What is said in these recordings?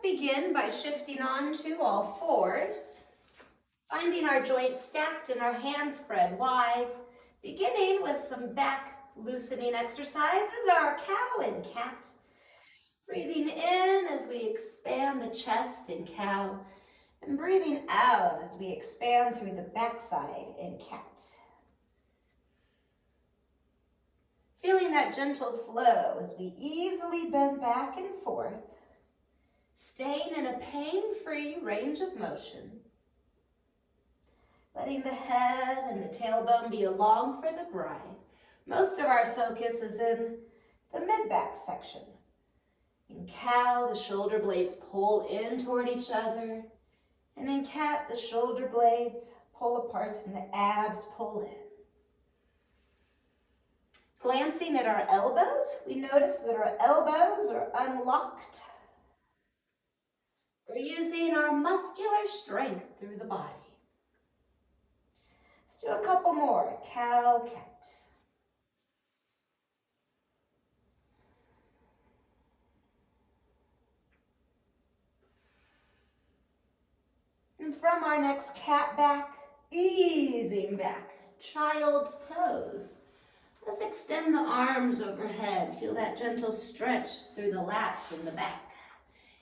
begin by shifting on to all fours, finding our joints stacked and our hands spread wide, beginning with some back loosening exercises, our cow and cat. Breathing in as we expand the chest in cow, and breathing out as we expand through the backside in cat. Feeling that gentle flow as we easily bend back and forth, staying in a pain-free range of motion. Letting the head and the tailbone be along for the bride. Most of our focus is in the mid-back section. In cow, the shoulder blades pull in toward each other. And in cat, the shoulder blades pull apart and the abs pull in. Glancing at our elbows, we notice that our elbows are unlocked. We're using our muscular strength through the body. Let's do a couple more. Cow, cat. And from our next cat back, easing back, child's pose. Let's extend the arms overhead. Feel that gentle stretch through the lats and the back.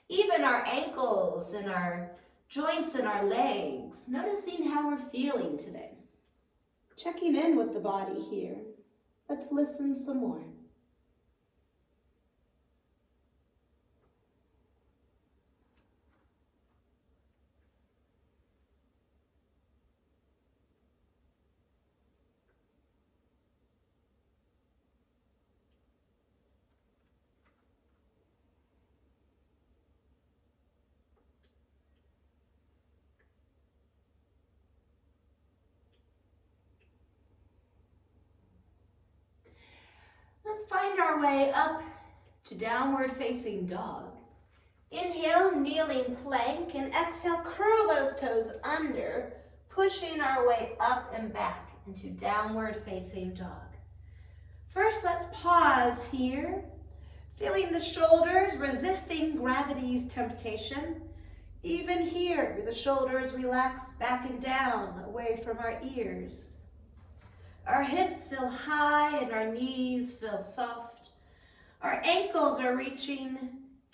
Even our ankles and our joints and our legs. Noticing how we're feeling today. Checking in with the body here. Let's listen some more. Let's find our way up to downward facing dog. Inhale, kneeling plank, and exhale, curl those toes under, pushing our way up and back into downward facing dog. First, let's pause here, feeling the shoulders resisting gravity's temptation. Even here, the shoulders relax back and down, away from our ears. Our hips feel high and our knees feel soft. Our ankles are reaching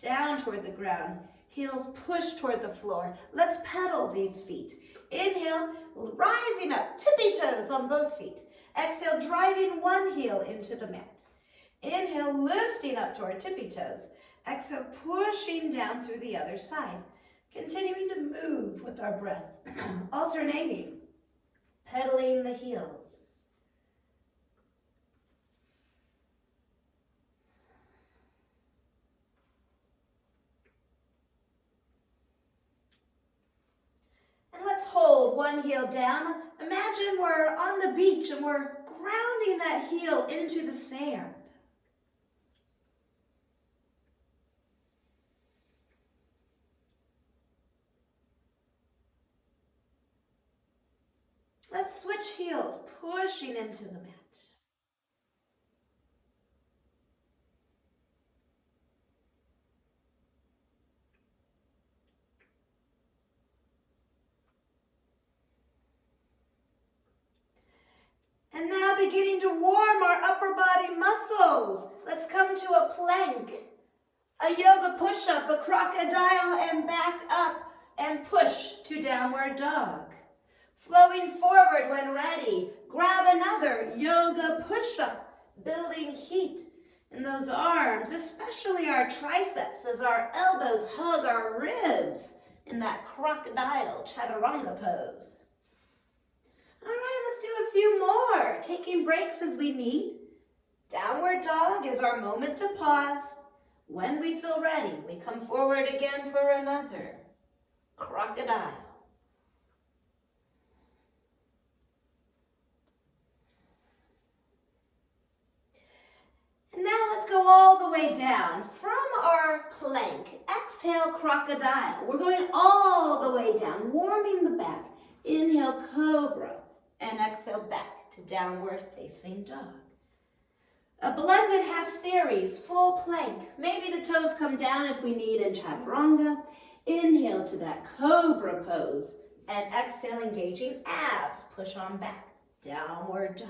down toward the ground. Heels push toward the floor. Let's pedal these feet. Inhale, rising up, tippy toes on both feet. Exhale, driving one heel into the mat. Inhale, lifting up toward tippy toes. Exhale, pushing down through the other side. Continuing to move with our breath, alternating, pedaling the heels. Hold one heel down. Imagine we're on the beach and we're grounding that heel into the sand. Let's switch heels, pushing into the mat. And now beginning to warm our upper body muscles. Let's come to a plank, a yoga push-up, a crocodile, and back up and push to downward dog. Flowing forward when ready, grab another yoga push-up, building heat in those arms, especially our triceps as our elbows hug our ribs in that crocodile chaturanga pose. All right, let's do a few more, taking breaks as we need. Downward dog is our moment to pause. When we feel ready, we come forward again for another crocodile. And now let's go all the way down from our plank. Exhale, crocodile. We're going all the way down, warming the back. Inhale, cobra. And exhale back to downward facing dog. A blended half series, full plank. Maybe the toes come down if we need in chaturanga. Inhale to that cobra pose. And exhale, engaging abs. Push on back. Downward dog.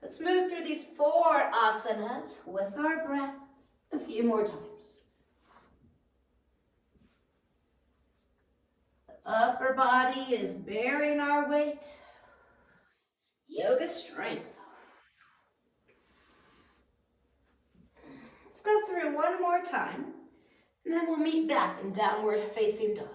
Let's move through these 4 asanas with our breath a few more times. The upper body is bearing our weight. Yoga strength. Let's go through one more time, and then we'll meet back in downward facing dog.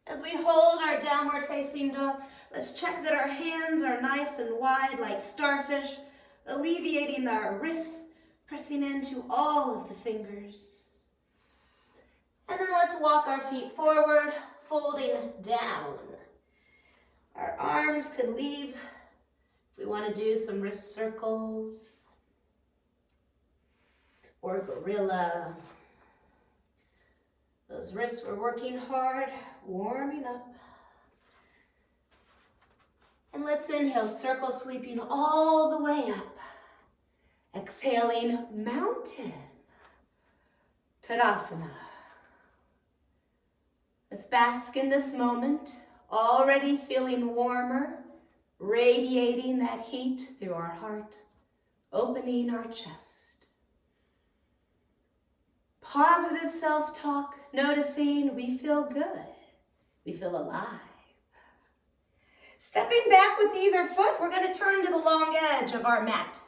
As we hold our downward facing dog, let's check that our hands are nice and wide like starfish, alleviating our wrists, pressing into all of the fingers. And then let's walk our feet forward, folding down. Our arms could leave if we want to do some wrist circles or gorilla. Those wrists were working hard, warming up. And let's inhale, circle sweeping all the way up. Exhaling, mountain. Tadasana. Let's bask in this moment, already feeling warmer, radiating that heat through our heart, opening our chest. Positive self-talk, noticing we feel good, we feel alive. Stepping back with either foot, we're going to turn to the long edge of our mat.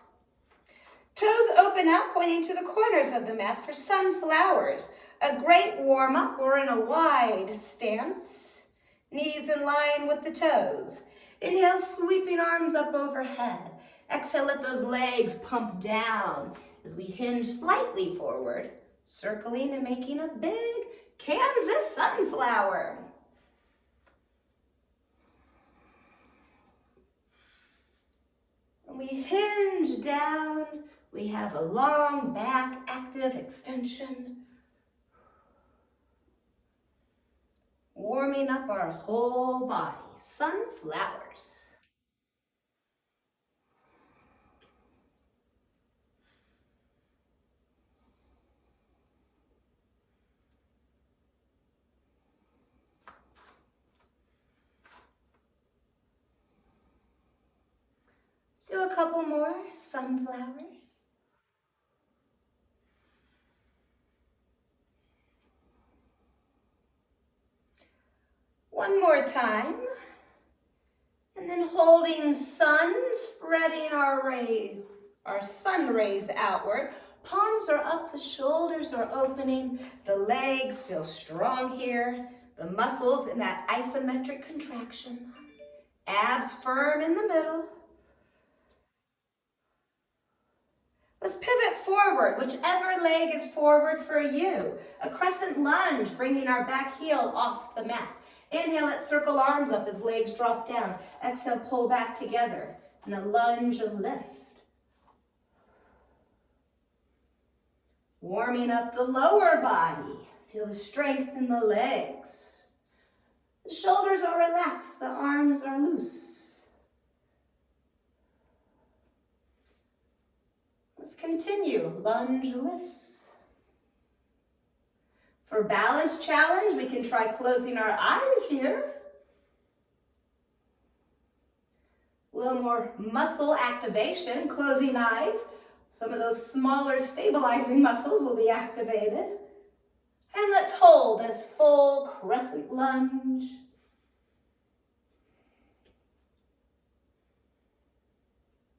Toes open out, pointing to the corners of the mat for sunflowers. A great warm-up. We're in a wide stance. Knees in line with the toes. Inhale, sweeping arms up overhead. Exhale, let those legs pump down as we hinge slightly forward, circling and making a big Kansas sunflower. When we hinge down, we have a long back active extension, warming up our whole body. Sunflowers. Let's do a couple more. Sunflower. One more time. And then holding sun, spreading our sun rays outward. Palms are up, the shoulders are opening. The legs feel strong here. The muscles in that isometric contraction. Abs firm in the middle. Let's pivot forward, whichever leg is forward for you. A crescent lunge, bringing our back heel off the mat. Inhale, let's circle arms up as legs drop down. Exhale, pull back together. And a lunge, a lift. Warming up the lower body. Feel the strength in the legs. The shoulders are relaxed, the arms are loose. Let's continue, lunge lifts. For balance challenge, we can try closing our eyes here. A little more muscle activation, closing eyes. Some of those smaller stabilizing muscles will be activated. And let's hold this full crescent lunge.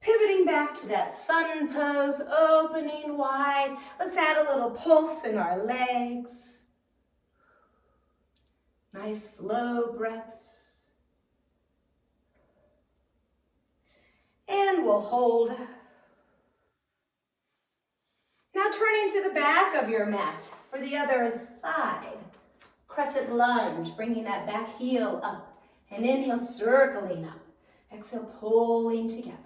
Pivoting back to that sun pose, opening wide. Let's add a little pulse in our legs. Nice slow breaths. And we'll hold. Now turning to the back of your mat for the other side. Crescent lunge, bringing that back heel up. And inhale, circling up. Exhale, pulling together.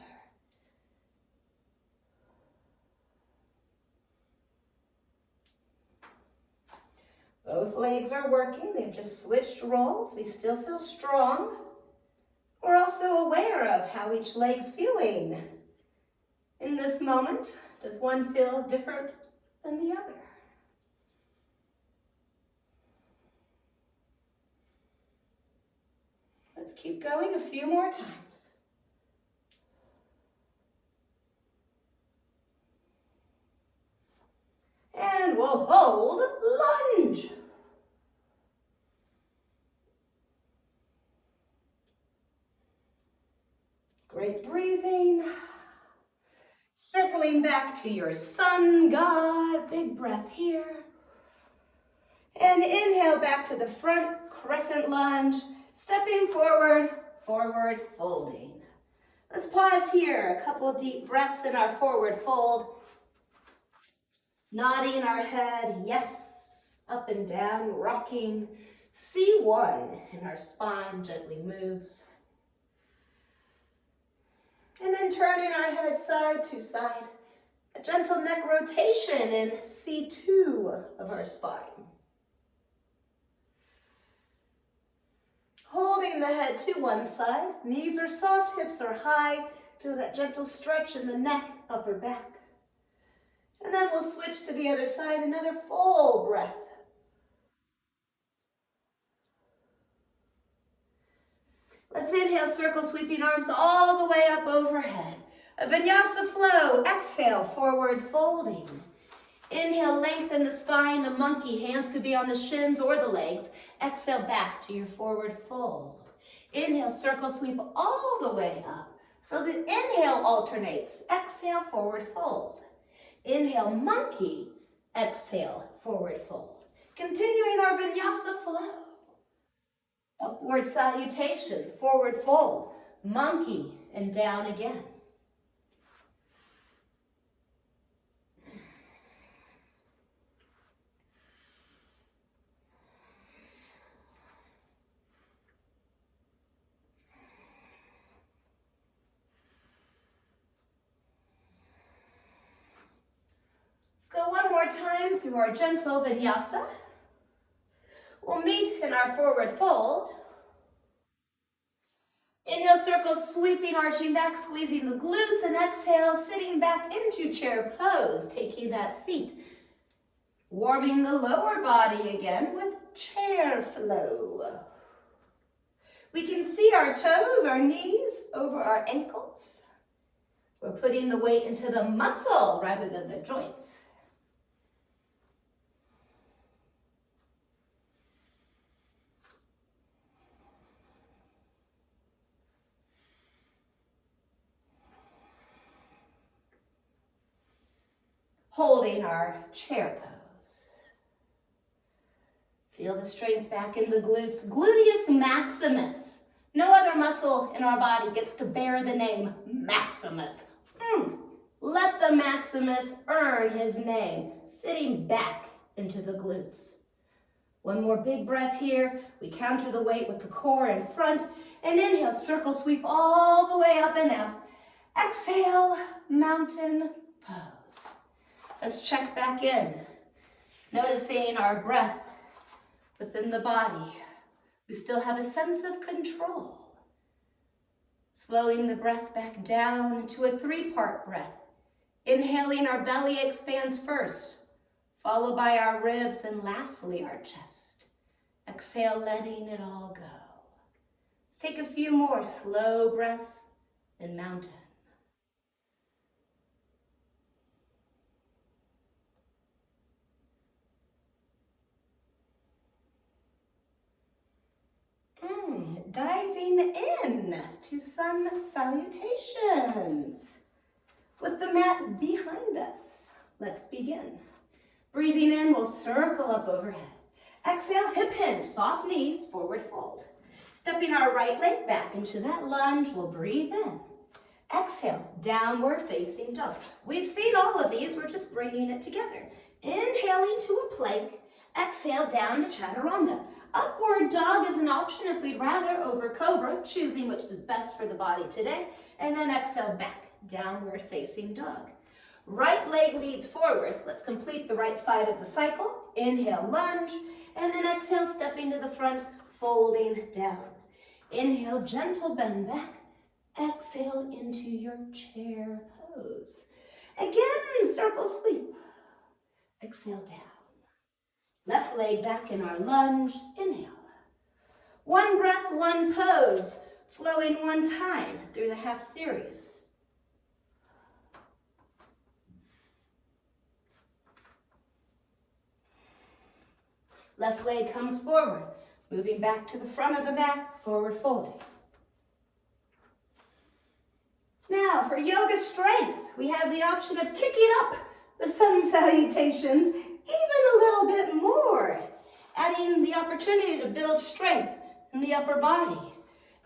Both legs are working. They've just switched roles. We still feel strong. We're also aware of how each leg's feeling. In this moment, does one feel different than the other? Let's keep going a few more times. And we'll hold lunge. Great breathing. Circling back to your sun god. Big breath here. And inhale back to the front, crescent lunge. Stepping forward, forward folding. Let's pause here. A couple deep breaths in our forward fold. Nodding our head, yes. Up and down, rocking. C1, and our spine gently moves. And then turning our head side to side. A gentle neck rotation in C2 of our spine. Holding the head to one side. Knees are soft, hips are high. Feel that gentle stretch in the neck, upper back. And then we'll switch to the other side, another full breath. Let's inhale, circle, sweeping arms all the way up overhead. A vinyasa flow. Exhale, forward folding. Inhale, lengthen the spine, a monkey. Hands could be on the shins or the legs. Exhale, back to your forward fold. Inhale, circle, sweep all the way up. So the inhale alternates. Exhale, forward fold. Inhale, monkey. Exhale, forward fold. Continuing our vinyasa flow. Upward salutation, forward fold, monkey, and down again. Let's go one more time through our gentle vinyasa. We'll meet in our forward fold. Inhale, circle, sweeping, arching back, squeezing the glutes, and exhale, sitting back into chair pose, taking that seat. Warming the lower body again with chair flow. We can see our toes, our knees over our ankles. We're putting the weight into the muscle rather than the joints. Holding our chair pose. Feel the strength back in the glutes. Gluteus maximus. No other muscle in our body gets to bear the name Maximus. Let the Maximus earn his name. Sitting back into the glutes. One more big breath here. We counter the weight with the core in front. And inhale, circle, sweep all the way up and out. Exhale, mountain pose. Let's check back in, noticing our breath within the body. We still have a sense of control. Slowing the breath back down to a 3-part breath. Inhaling, our belly expands first, followed by our ribs, and lastly, our chest. Exhale, letting it all go. Let's take a few more slow breaths in mountain. Diving in to sun salutations with the mat behind us. Let's begin. Breathing in, we'll circle up overhead. Exhale, hip hinge, soft knees, forward fold. Stepping our right leg back into that lunge, we'll breathe in. Exhale, downward facing dog. We've seen all of these, we're just bringing it together. Inhaling to a plank, exhale down to chaturanga. Upward dog is an option if we'd rather, over cobra, choosing which is best for the body today. And then exhale back, downward facing dog. Right leg leads forward. Let's complete the right side of the cycle. Inhale, lunge, and then exhale, stepping to the front, folding down. Inhale, gentle bend back. Exhale into your chair pose. Again, circle sweep. Exhale down. Left leg back in our lunge. Inhale. One breath, one pose. Flowing one time through the half series. Left leg comes forward, moving back to the front of the mat, forward folding. Now for yoga strength, we have the option of kicking up the sun salutations even a little bit more, adding the opportunity to build strength in the upper body,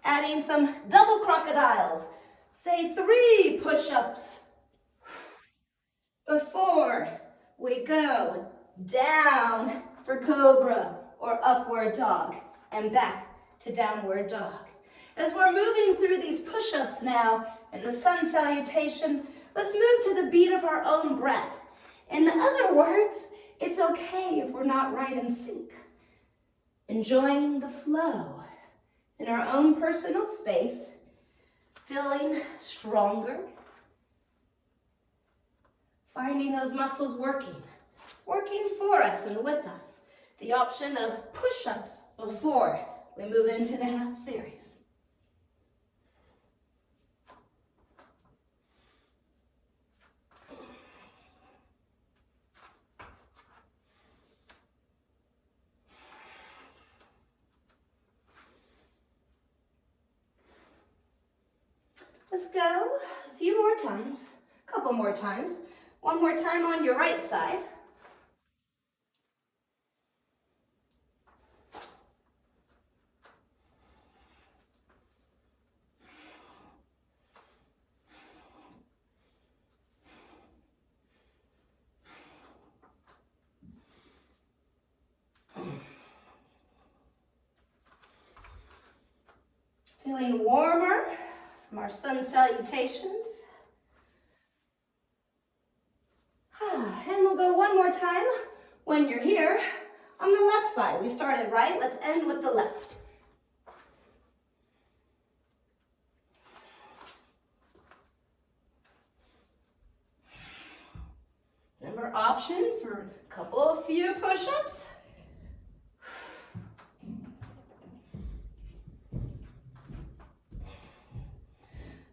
adding some double crocodiles, say 3 push-ups before we go down for cobra or upward dog and back to downward dog. As we're moving through these push-ups now and the sun salutation, let's move to the beat of our own breath. In other words, it's okay if we're not right in sync. Enjoying the flow in our own personal space, feeling stronger, finding those muscles working for us and with us. The option of push-ups before we move into the half series. Let's go a few more times, a couple more times. One more time on your right side. Feeling warmer from our sun salutations. And we'll go one more time when you're here on the left side. We started right, let's end with the left. Remember, option for a few push-ups.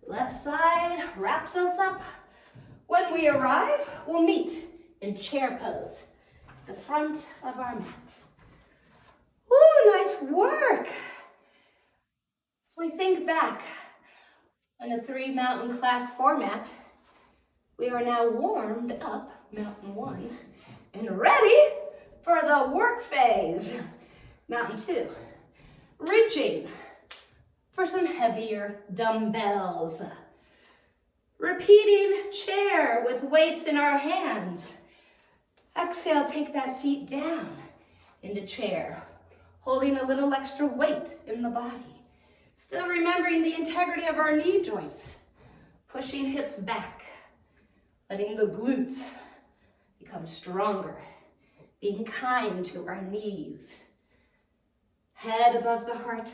Left side wraps us up. When we arrive, we'll meet in chair pose, the front of our mat. Woo, nice work. If we think back on a 3 mountain class format, we are now warmed up, mountain 1, and ready for the work phase, mountain 2. Reaching for some heavier dumbbells. Repeating chair with weights in our hands. Exhale, take that seat down into chair, holding a little extra weight in the body. Still remembering the integrity of our knee joints. Pushing hips back, letting the glutes become stronger. Being kind to our knees. Head above the heart,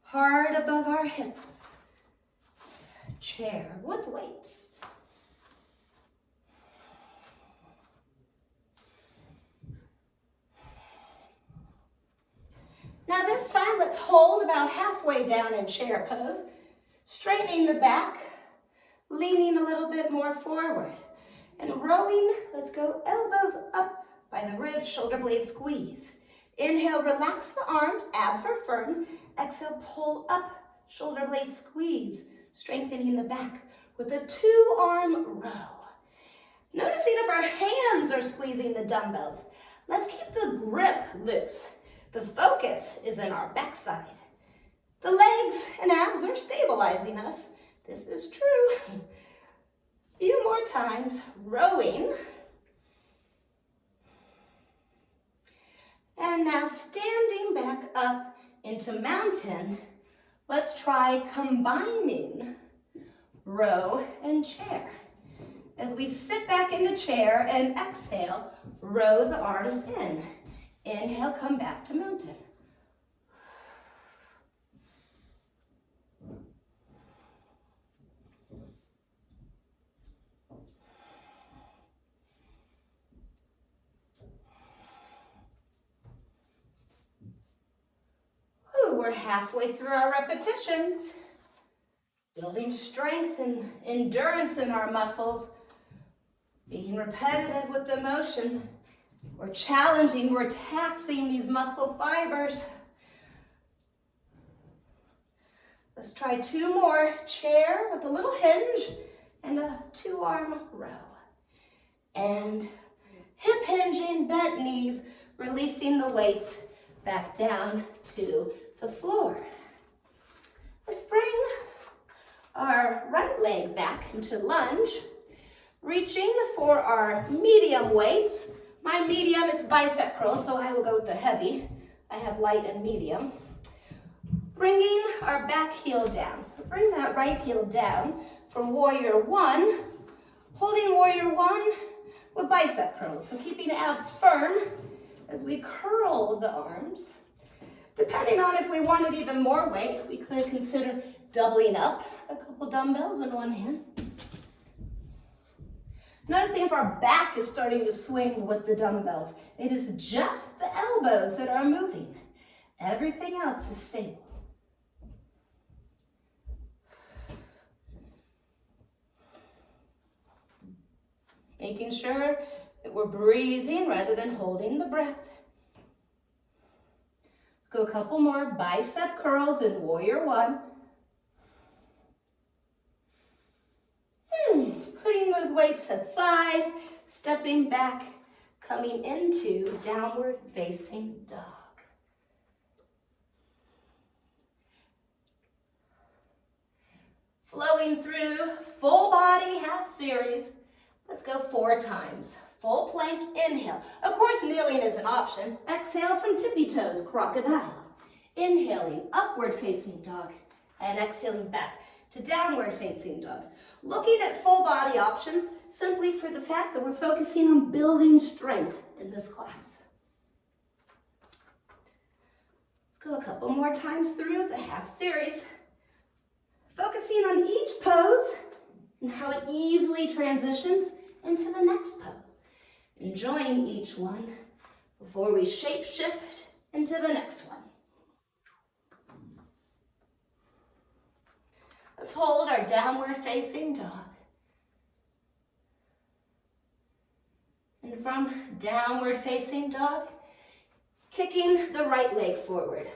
heart above our hips. Chair with weights. Now this time, let's hold about halfway down in chair pose, straightening the back, leaning a little bit more forward, and rowing. Let's go elbows up by the ribs, shoulder blade squeeze. Inhale, relax the arms, abs are firm. Exhale, pull up, shoulder blade squeeze, strengthening the back with a 2-arm row. Noticing if our hands are squeezing the dumbbells. Let's keep the grip loose. The focus is in our backside. The legs and abs are stabilizing us. This is true. A few more times, rowing. And now standing back up into mountain. Let's try combining row and chair. As we sit back into chair and exhale, row the arms in. Inhale, come back to mountain. we're halfway through our repetitions. Building strength and endurance in our muscles. Being repetitive with the motion. We're challenging, we're taxing these muscle fibers. Let's try 2 more. Chair with a little hinge and a 2-arm row. And hip hinging, bent knees, releasing the weights back down to the floor. Let's bring our right leg back into lunge, reaching for our medium weights. My medium is bicep curls, so I will go with the heavy. I have light and medium. Bringing our back heel down. So bring that right heel down for warrior 1. Holding warrior 1 with bicep curls. So keeping the abs firm as we curl the arms. Depending on if we wanted even more weight, we could consider doubling up a couple dumbbells in one hand. Noticing if our back is starting to swing with the dumbbells. It is just the elbows that are moving. Everything else is stable. Making sure that we're breathing rather than holding the breath. Let's go a couple more bicep curls in warrior 1. Putting those weights aside, stepping back, coming into downward facing dog. Flowing through full body half series. Let's go 4 times. Full plank, inhale. Of course, kneeling is an option. Exhale from tippy toes, crocodile. Inhaling, upward facing dog. And exhaling back to downward facing dog. Looking at full body options simply for the fact that we're focusing on building strength in this class. Let's go a couple more times through the half series. Focusing on each pose and how it easily transitions into the next pose. Enjoying each one before we shape shift into the next one. Let's hold our downward facing dog. And from downward facing dog, kicking the right leg forward.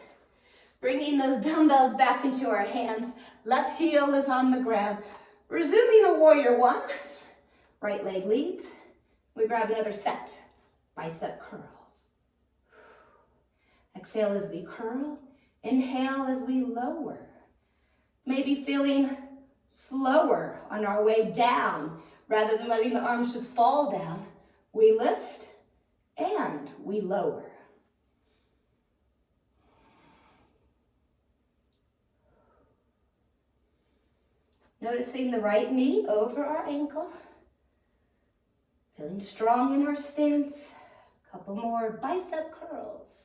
Bringing those dumbbells back into our hands. Left heel is on the ground. Resuming a warrior 1. Right leg leads. We grab another set. Bicep curls. Exhale as we curl. Inhale as we lower. Maybe feeling slower on our way down. Rather than letting the arms just fall down, we lift and we lower. Noticing the right knee over our ankle. Feeling strong in our stance. A couple more bicep curls.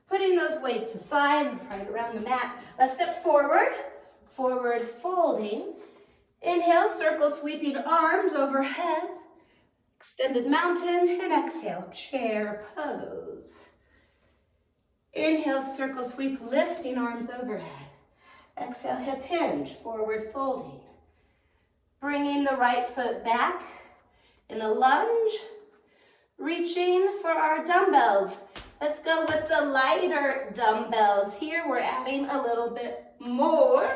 Putting those weights aside, right around the mat. Let's step forward. Forward folding. Inhale, circle sweeping arms overhead. Extended mountain, and exhale, chair pose. Inhale, circle sweep, lifting arms overhead. Exhale, hip hinge, forward folding. Bringing the right foot back in a lunge. Reaching for our dumbbells. Let's go with the lighter dumbbells. Here we're adding a little bit more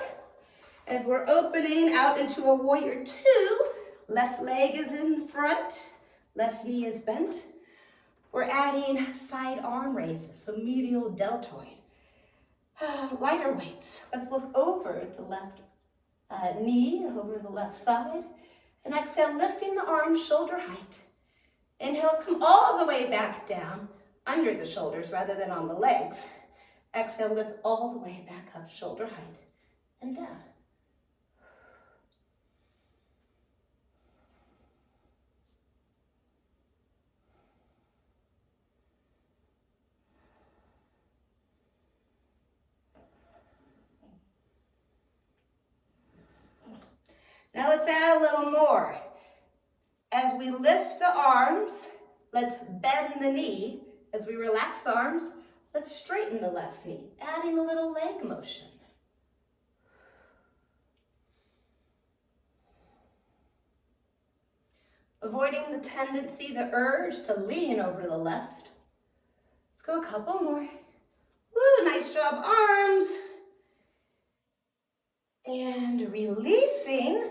as we're opening out into a warrior 2. Left leg is in front. Left knee is bent. We're adding side arm raises, so medial deltoid. Lighter weights. Let's look over the left knee, over the left side. And exhale, lifting the arms shoulder height. Inhale, come all the way back down, under the shoulders rather than on the legs. Exhale, lift all the way back up, shoulder height, and down. Now let's let's add a little more. As we lift the arms, let's bend the knee. As we relax the arms, let's straighten the left knee, adding a little leg motion. Avoiding the tendency, the urge to lean over the left. Let's go a couple more. Woo, nice job, arms. And releasing,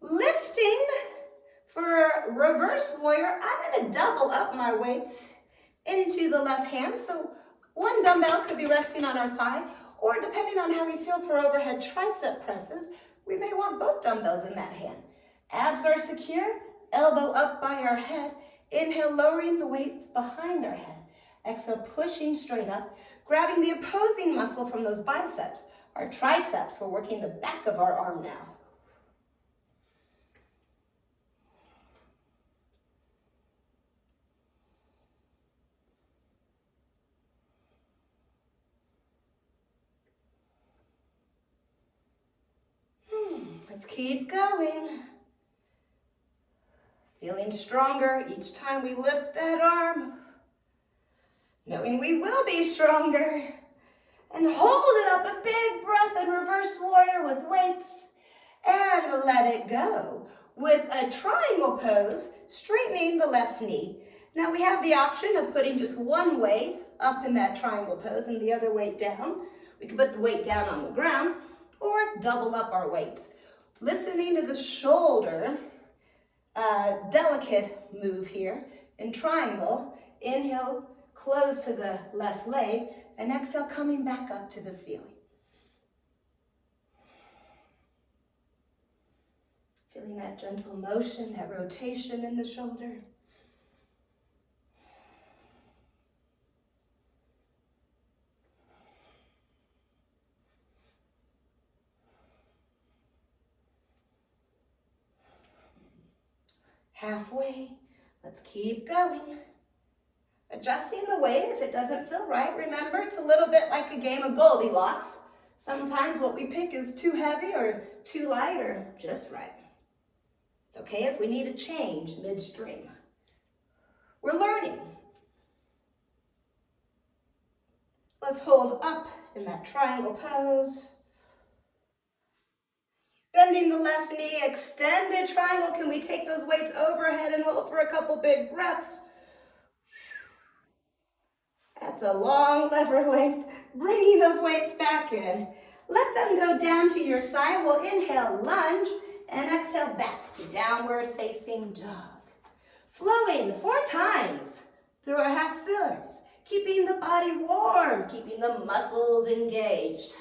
lifting for reverse warrior. I'm gonna double up my weights into the left hand. So one dumbbell could be resting on our thigh, or depending on how we feel for overhead tricep presses, we may want both dumbbells in that hand. Abs are secure. Elbow up by our head. Inhale, lowering the weights behind our head. Exhale, pushing straight up, grabbing the opposing muscle from those biceps. Our triceps, we're working the back of our arm now. Let's keep going. Feeling stronger each time we lift that arm. Knowing we will be stronger. And hold it up, a big breath in reverse warrior with weights. And let it go. With a triangle pose, straightening the left knee. Now we have the option of putting just one weight up in that triangle pose and the other weight down. We could put the weight down on the ground or double up our weights. Listening to the shoulder, delicate move here. In triangle, inhale, close to the left leg, and exhale, coming back up to the ceiling. Feeling that gentle motion, that rotation in the shoulder. Halfway, let's keep going. Adjusting the weight if it doesn't feel right. Remember, it's a little bit like a game of Goldilocks. Sometimes what we pick is too heavy or too light or just right. It's okay if we need a change midstream. We're learning. Let's hold up in that triangle pose. Bending the left knee, extended triangle. Can we take those weights overhead and hold for a couple big breaths? That's a long lever length. Bringing those weights back in. Let them go down to your side. We'll inhale, lunge, and exhale back to downward facing dog. Flowing 4 times through our half cylinders. Keeping the body warm, keeping the muscles engaged.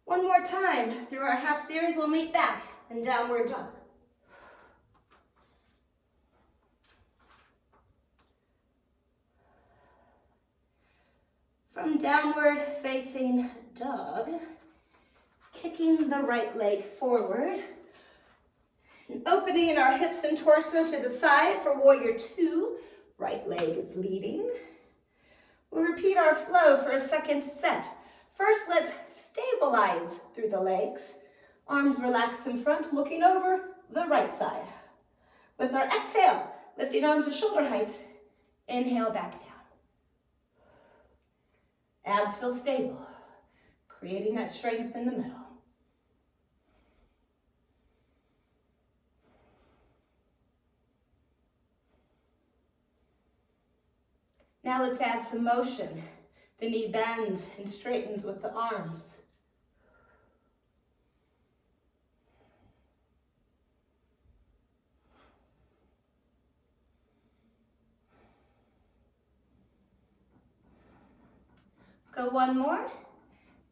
One more time through our half series, we'll meet back in downward dog. From downward facing dog, kicking the right leg forward, and opening our hips and torso to the side for warrior 2. Right leg is leading. We'll repeat our flow for a second set. First, let's stabilize through the legs. Arms relaxed in front, looking over the right side. With our exhale, lifting arms to shoulder height, inhale back down. Abs feel stable, creating that strength in the middle. Now let's add some motion. The knee bends and straightens with the arms. Let's go one more.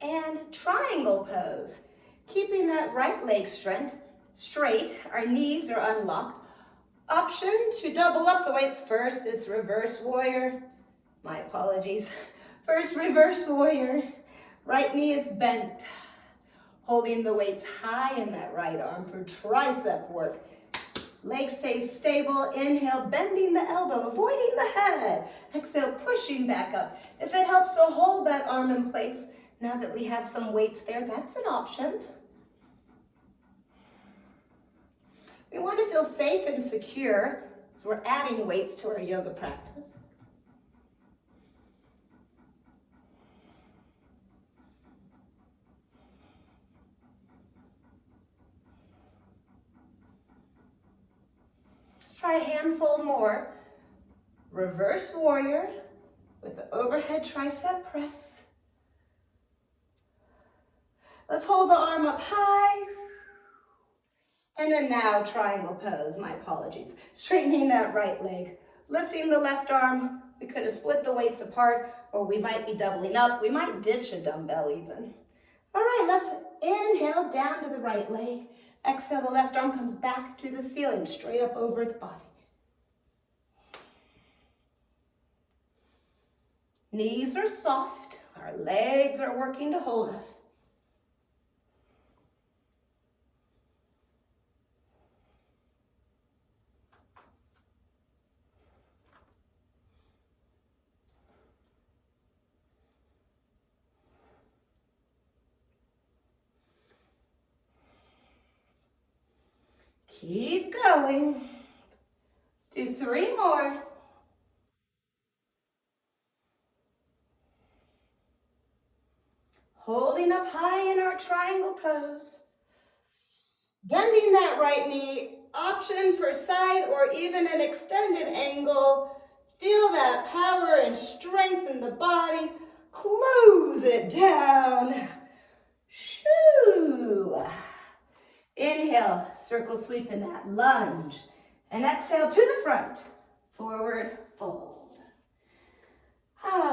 And triangle pose. Keeping that right leg straight, our knees are unlocked. Option to double up the weights. First, it's reverse warrior. My apologies. First, reverse warrior. Right knee is bent. Holding the weights high in that right arm for tricep work. Leg stays stable. Inhale, bending the elbow, avoiding the head. Exhale, pushing back up. If it helps to hold that arm in place, now that we have some weights there, that's an option. We want to feel safe and secure, so we're adding weights to our yoga practice. Try a handful more. Reverse warrior with the overhead tricep press. Let's hold the arm up high. And then now triangle pose, my apologies. Straightening that right leg. Lifting the left arm. We could have split the weights apart, or we might be doubling up. We might ditch a dumbbell even. All right, let's inhale down to the right leg. Exhale, the left arm comes back to the ceiling, straight up over the body. Knees are soft. Our legs are working to hold us. Keep going. Let's do 3 more. Holding up high in our triangle pose. Bending that right knee, option for side or even an extended angle. Feel that power and strength in the body. Close it down. Shoo. Inhale, circle sweep in that lunge. And exhale to the front. Forward fold.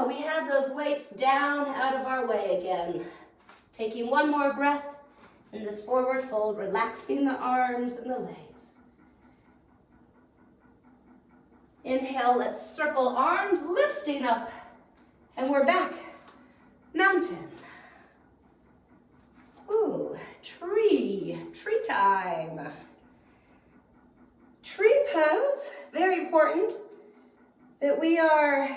We have those weights down out of our way again. Taking one more breath in this forward fold, relaxing the arms and the legs. Inhale, let's circle arms, lifting up. And we're back. Mountain. Ooh, tree time. Tree pose, very important that we are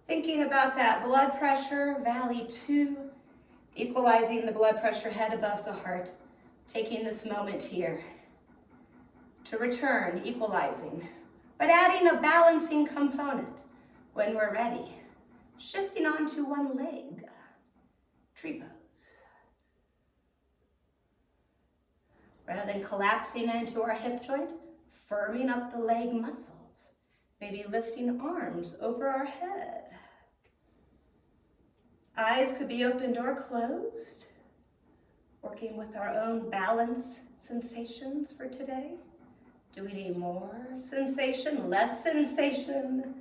thinking about that blood pressure, valley 2, equalizing the blood pressure head above the heart, taking this moment here to return, equalizing, but adding a balancing component when we're ready. Shifting onto one leg, tree pose. Rather than collapsing into our hip joint, firming up the leg muscles, maybe lifting arms over our head. Eyes could be opened or closed, working with our own balance sensations for today. Do we need more sensation, less sensation?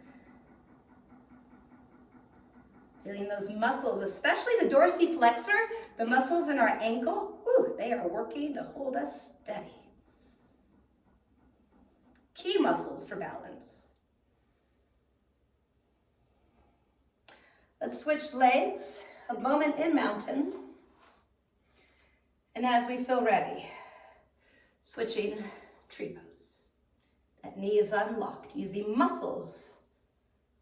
Feeling those muscles, especially the dorsiflexor, the muscles in our ankle, they are working to hold us steady. Key muscles for balance. Let's switch legs, a moment in mountain. And as we feel ready, switching tree pose. That knee is unlocked, using muscles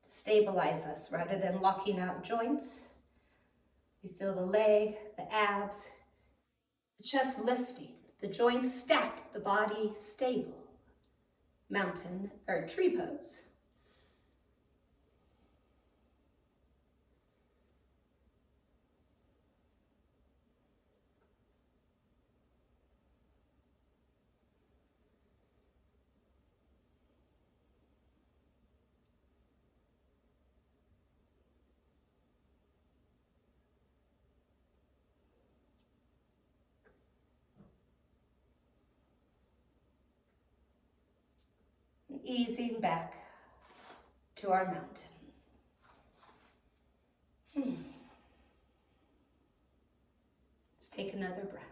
to stabilize us rather than locking out joints. We feel the leg, the abs, the chest lifting, the joints stacked, the body stable. Mountain or tree pose. Easing back to our mountain. Let's take another breath.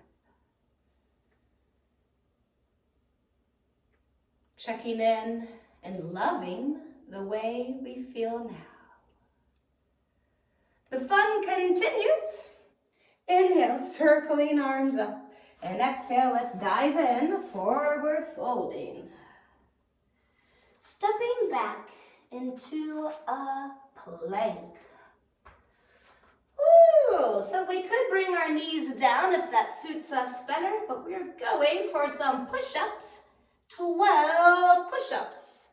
Checking in and loving the way we feel now. The fun continues. Inhale, circling arms up. And exhale, let's dive in, forward folding. Stepping back into a plank. Ooh, so we could bring our knees down if that suits us better, but we're going for some push-ups, 12 push-ups.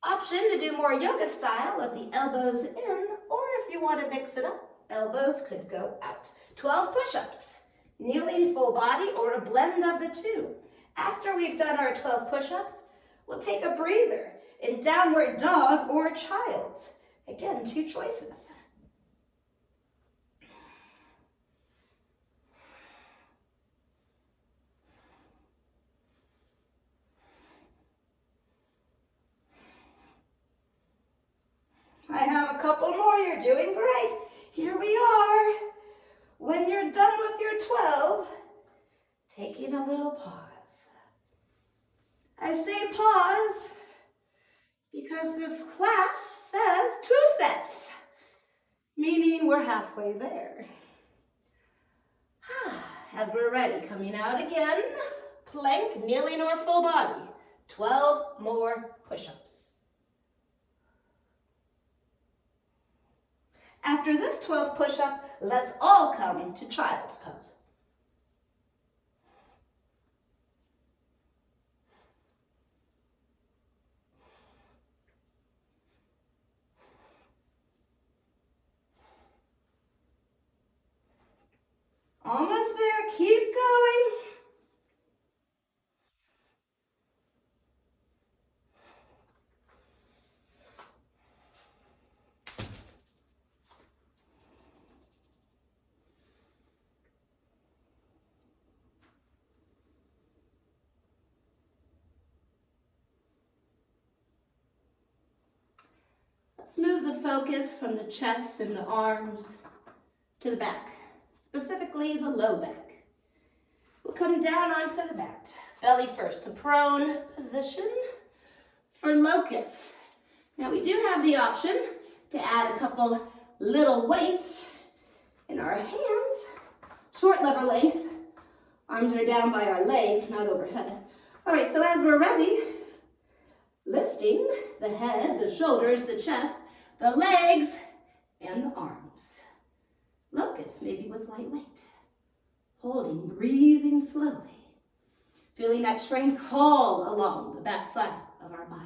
Option to do more yoga style of the elbows in, or if you want to mix it up, elbows could go out. 12 push-ups, kneeling full body or a blend of the two. After we've done our 12 push-ups, we'll take a breather in downward dog or child's. Again, two choices. I have a couple more, you're doing great. Here we are. When you're done with your 12, taking a little pause. I say pause because this class says 2 sets, meaning we're halfway there. As we're ready, coming out again, plank, kneeling or full body, 12 more push-ups. After this 12th push-up, let's all come to child's pose. Almost there, keep going. Let's move the focus from the chest and the arms to the back, specifically the low back. We'll come down onto the mat, belly first, a prone position for locust. Now we do have the option to add a couple little weights in our hands, short lever length, arms are down by our legs, not overhead. All right, so as we're ready, lifting the head, the shoulders, the chest, the legs, and the arms. Locust, maybe with light weight. Holding, breathing slowly. Feeling that strength all along the back side of our body.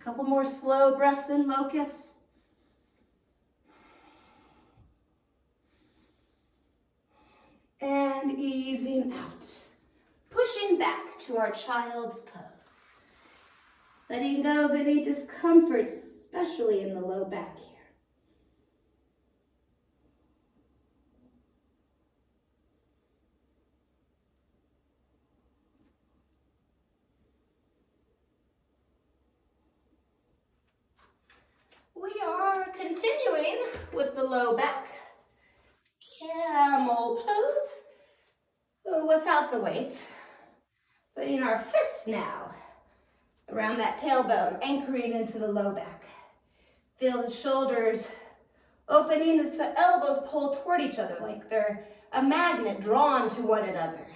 Couple more slow breaths in locust. And easing out. Pushing back to our child's pose. Letting go of any discomfort, especially in the low back here. We are continuing with the low back camel pose without the weight. Putting our fists now around that tailbone, anchoring into the low back. Feel the shoulders opening as the elbows pull toward each other like they're a magnet drawn to one another.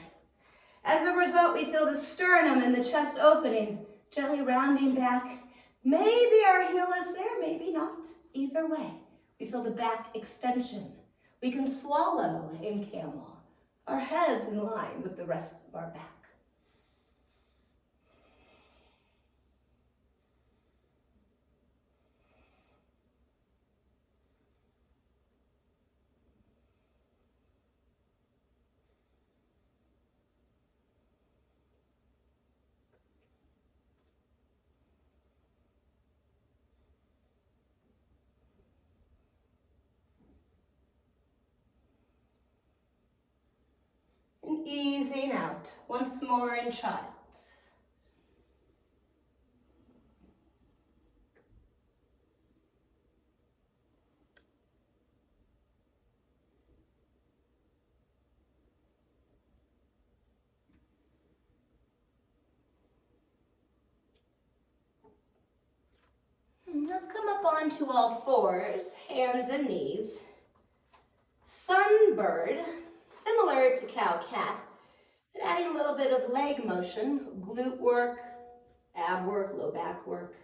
As a result, we feel the sternum and the chest opening, gently rounding back. Maybe our heel is there, maybe not. Either way, we feel the back extension. We can swallow in camel, our heads in line with the rest of our back. And easing out, once more in child's. Let's come up onto all fours, hands and knees. Sunbird, similar to cow-cat, but adding a little bit of leg motion, glute work, ab work, low back work.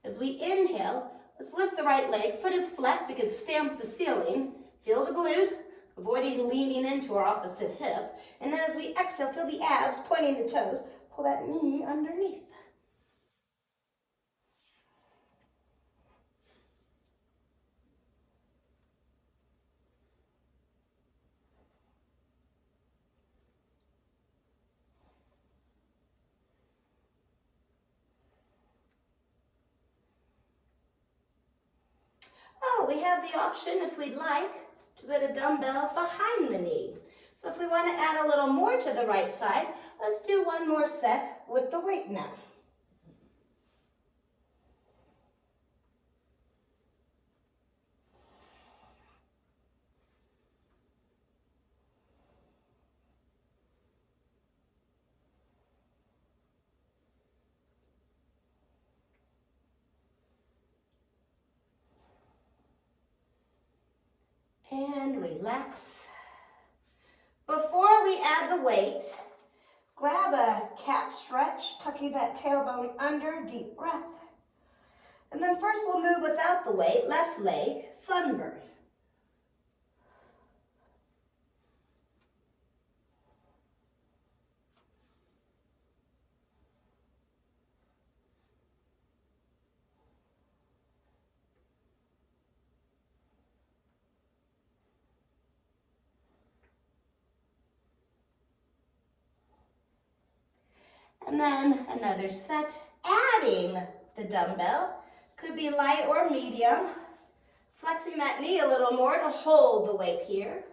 As we inhale, let's lift the right leg. Foot is flexed. We can stamp the ceiling. Feel the glute, avoiding leaning into our opposite hip. And then as we exhale, feel the abs pointing the toes. Pull that knee underneath. Oh, we have the option, if we'd like, to put a dumbbell behind the knee. So if we want to add a little more to the right side, let's do one more set with the weight now. And relax. Before we add the weight, grab a cat stretch, tucking that tailbone under, deep breath. And then first we'll move without the weight, left leg, sunbird. And then another set, adding the dumbbell. Could be light or medium. Flexing that knee a little more to hold the weight here.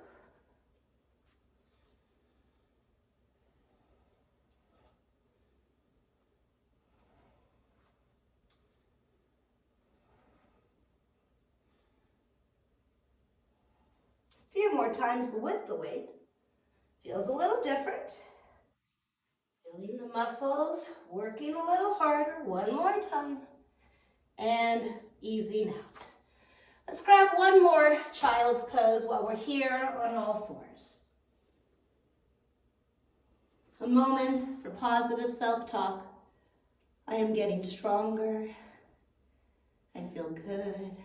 A few more times with the weight. Feels a little different. Feeling the muscles, working a little harder, one more time, and easing out. Let's grab one more child's pose while we're here on all fours. A moment for positive self-talk. I am getting stronger. I feel good.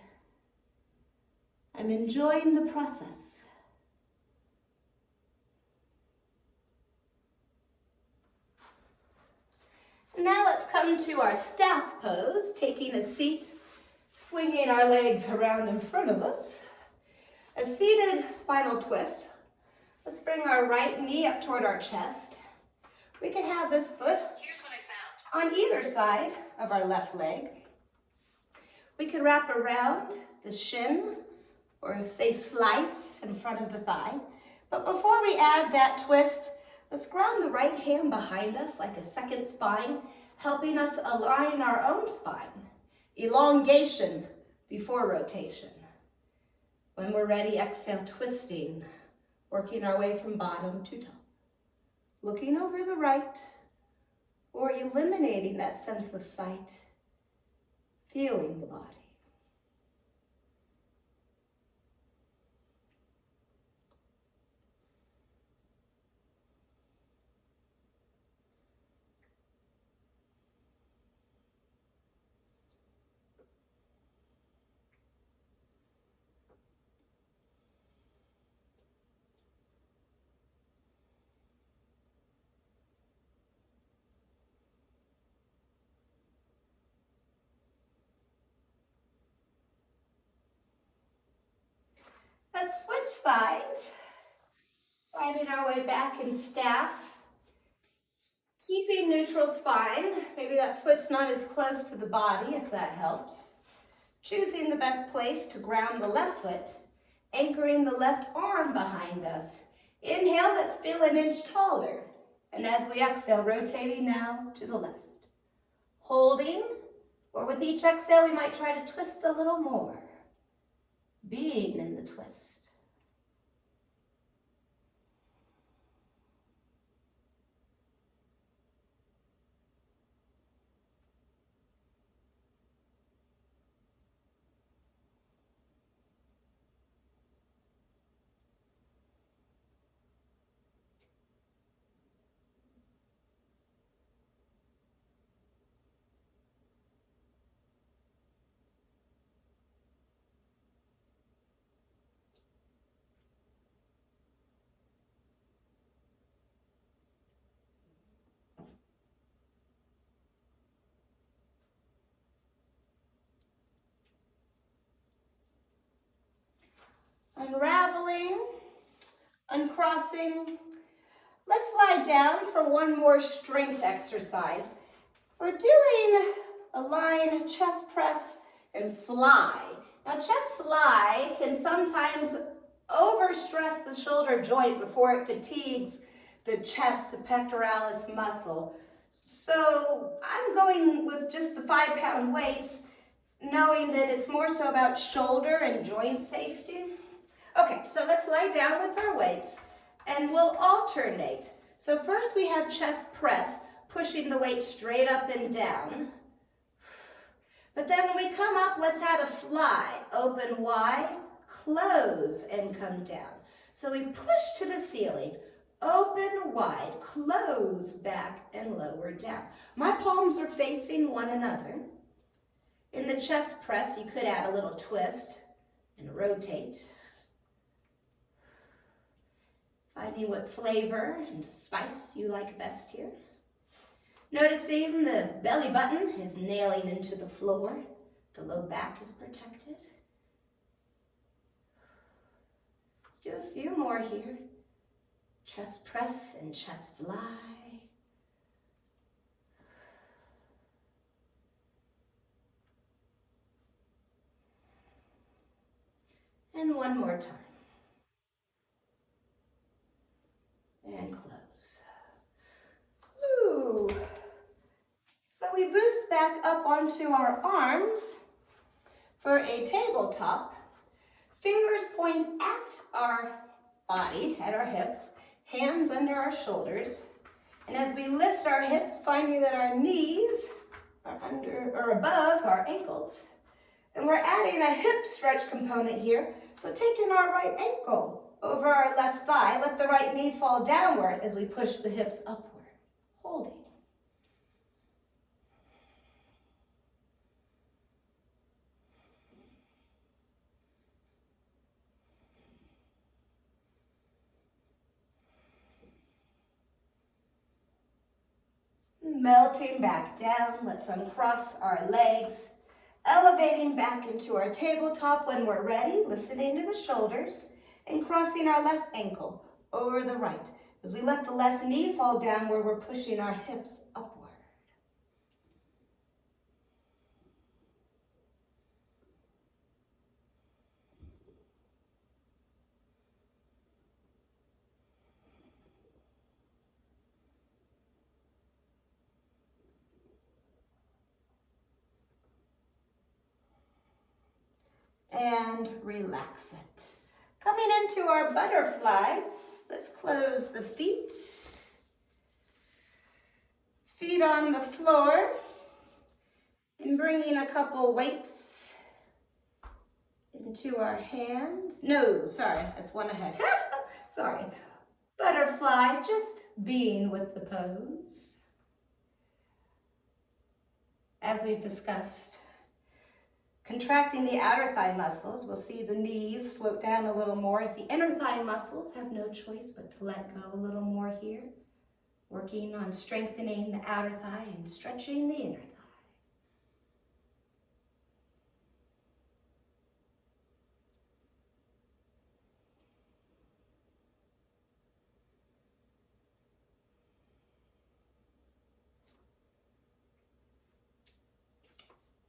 I'm enjoying the process. Now let's come to our staff pose, taking a seat, swinging our legs around in front of us. A seated spinal twist. Let's bring our right knee up toward our chest. We can have this foot on either side of our left leg. We can wrap around the shin, or say slice in front of the thigh. But before we add that twist, let's ground the right hand behind us like a second spine, helping us align our own spine. Elongation before rotation. When we're ready, exhale, twisting, working our way from bottom to top. Looking over the right, or eliminating that sense of sight, feeling the body. Let's switch sides, finding our way back in staff. Keeping neutral spine, maybe that foot's not as close to the body, if that helps. Choosing the best place to ground the left foot, anchoring the left arm behind us. Inhale, let's feel an inch taller. And as we exhale, rotating now to the left. Holding, or with each exhale, we might try to twist a little more. Being in the twist. Unraveling, uncrossing. Let's lie down for one more strength exercise. We're doing a line chest press and fly. Now chest fly can sometimes overstress the shoulder joint before it fatigues the chest, the pectoralis muscle. So I'm going with just the 5-pound weights, knowing that it's more so about shoulder and joint safety. Okay, so let's lie down with our weights and we'll alternate. So first we have chest press, pushing the weight straight up and down. But then when we come up, let's add a fly. Open wide, close, and come down. So we push to the ceiling, open wide, close, back, and lower down. My palms are facing one another. In the chest press, you could add a little twist and rotate. Finding what flavor and spice you like best here. Noticing the belly button is nailing into the floor. The low back is protected. Let's do a few more here. Chest press and chest fly. And one more time. And close. Ooh. So we boost back up onto our arms for a tabletop. Fingers point at our body, at our hips, hands under our shoulders. And as we lift our hips, finding that our knees are under or above our ankles. And we're adding a hip stretch component here. So taking our right ankle over our left thigh, let the right knee fall downward as we push the hips upward, holding. Melting back down, let's uncross our legs, elevating back into our tabletop when we're ready, listening to the shoulders, and crossing our left ankle over the right. As we let the left knee fall downward, we're pushing our hips upward. And relax it. Coming into our butterfly, let's close the feet. Feet on the floor. And bringing a couple weights into our hands. No, sorry, that's one ahead. Sorry. Butterfly, just being with the pose. As we've discussed, contracting the outer thigh muscles, we'll see the knees float down a little more as the inner thigh muscles have no choice but to let go a little more here. Working on strengthening the outer thigh and stretching the inner thigh.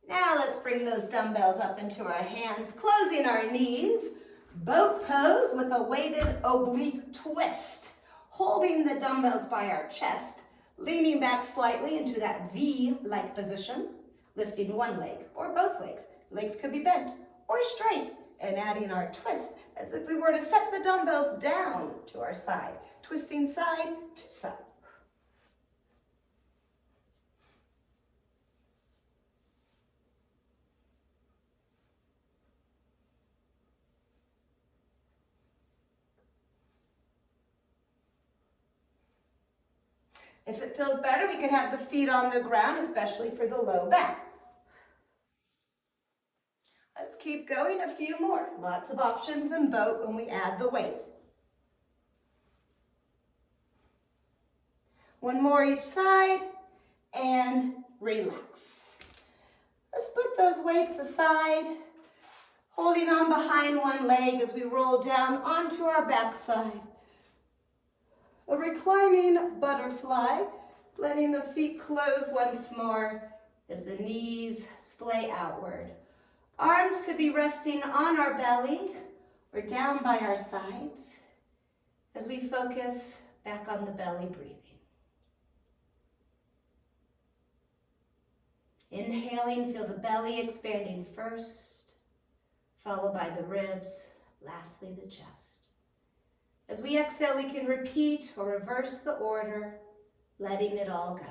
Now let's bring those dumbbells up into our hands, closing our knees. Boat pose with a weighted oblique twist. Holding the dumbbells by our chest, leaning back slightly into that V-like position, lifting one leg or both legs. Legs could be bent or straight, and adding our twist as if we were to set the dumbbells down to our side, twisting side to side. If it feels better, we can have the feet on the ground, especially for the low back. Let's keep going, a few more. Lots of options in boat when we add the weight. One more each side, and relax. Let's put those weights aside, Holding on behind one leg as we roll down onto our backside. A reclining butterfly, letting the feet close once more as the knees splay outward. Arms could be resting on our belly or down by our sides as we focus back on the belly breathing. Inhaling, feel the belly expanding first, followed by the ribs, lastly the chest. As we exhale, we can repeat or reverse the order, letting it all go.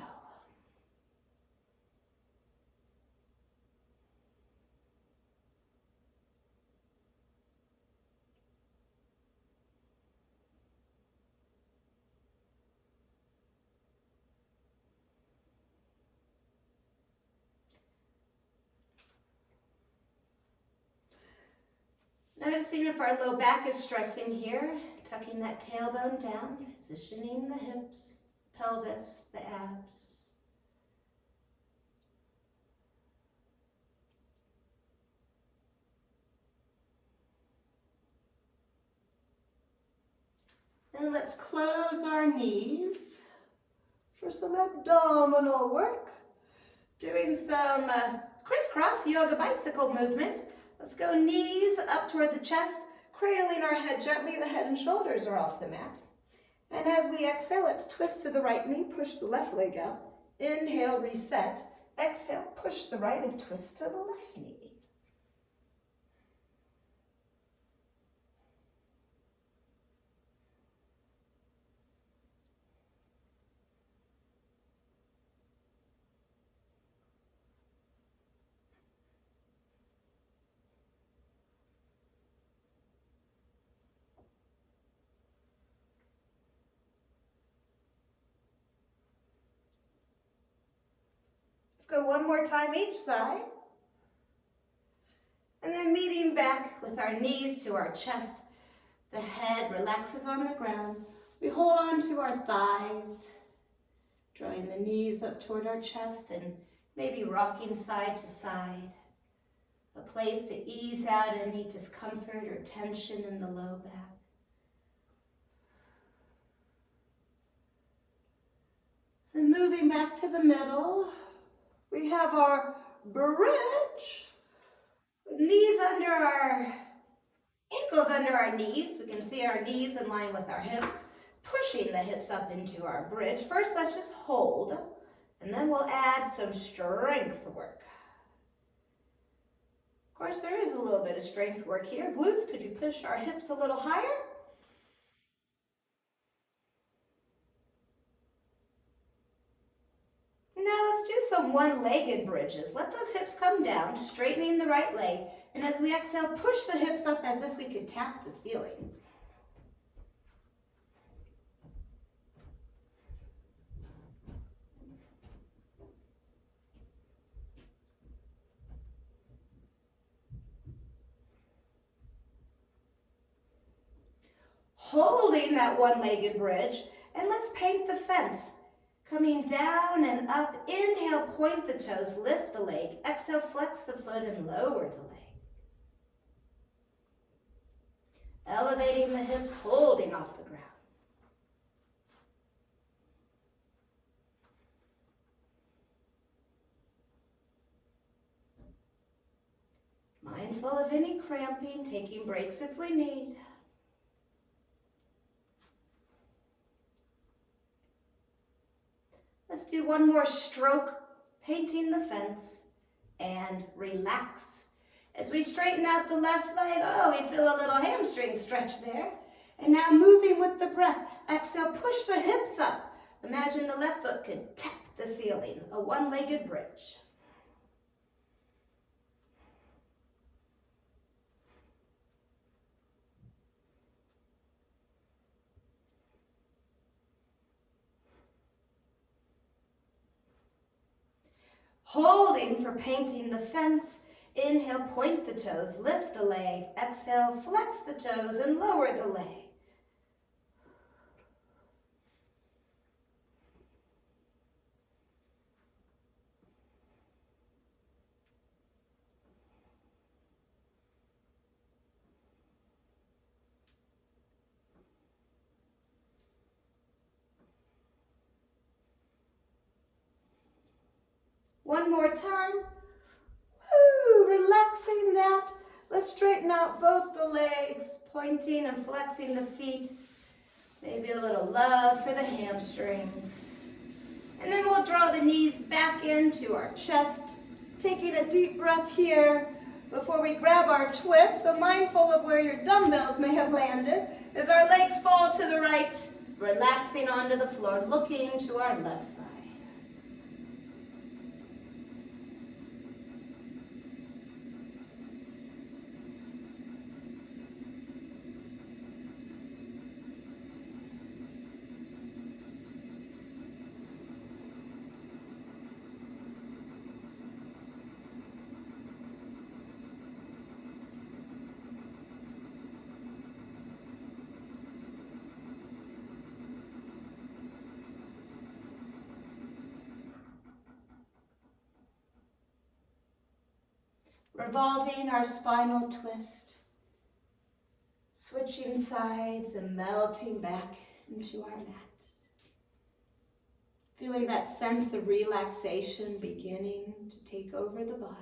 Noticing if our low back is stressing here, tucking that tailbone down, positioning the hips, pelvis, the abs. Then let's close our knees for some abdominal work. Doing some crisscross yoga bicycle movement. Let's go knees up toward the chest, cradling our head gently. The head and shoulders are off the mat. And as we exhale, let's twist to the right knee, push the left leg out. Inhale, reset. Exhale, push the right and twist to the left knee. Let's go one more time each side. And then meeting back with our knees to our chest. The head relaxes on the ground. We hold on to our thighs, drawing the knees up toward our chest and maybe rocking side to side. A place to ease out any discomfort or tension in the low back. Then moving back to the middle, we have our bridge. Knees under our, ankles under our knees. We can see our knees in line with our hips, pushing the hips up into our bridge. First, let's just hold, and then we'll add some strength work. Of course, there is a little bit of strength work here. Glutes, could you push our hips a little higher? Now let's do some one-legged bridges. Let those hips come down, straightening the right leg. And as we exhale, push the hips up as if we could tap the ceiling. Holding that one-legged bridge, and let's paint the fence. Coming down and up, inhale, point the toes, lift the leg. Exhale, flex the foot and lower the leg. Elevating the hips, holding off the ground. Mindful of any cramping, taking breaks if we need. Let's do one more stroke, painting the fence, and relax. As we straighten out the left leg, oh, we feel a little hamstring stretch there. And now moving with the breath, exhale, push the hips up. Imagine the left foot could tap the ceiling, a one-legged bridge. Holding for painting the fence. Inhale, point the toes, lift the leg. Exhale, flex the toes and lower the leg. One more time. Woo, relaxing that. Let's straighten out both the legs, pointing and flexing the feet. Maybe a little love for the hamstrings. And then we'll draw the knees back into our chest, taking a deep breath here before we grab our twist. So mindful of where your dumbbells may have landed as our legs fall to the right, relaxing onto the floor, looking to our left side. Revolving our spinal twist, switching sides and melting back into our mat. Feeling that sense of relaxation beginning to take over the body.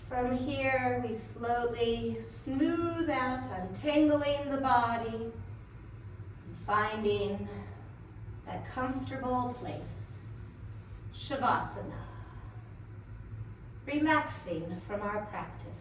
From here, we slowly smooth out, untangling the body, and finding that comfortable place, Shavasana, relaxing from our practice.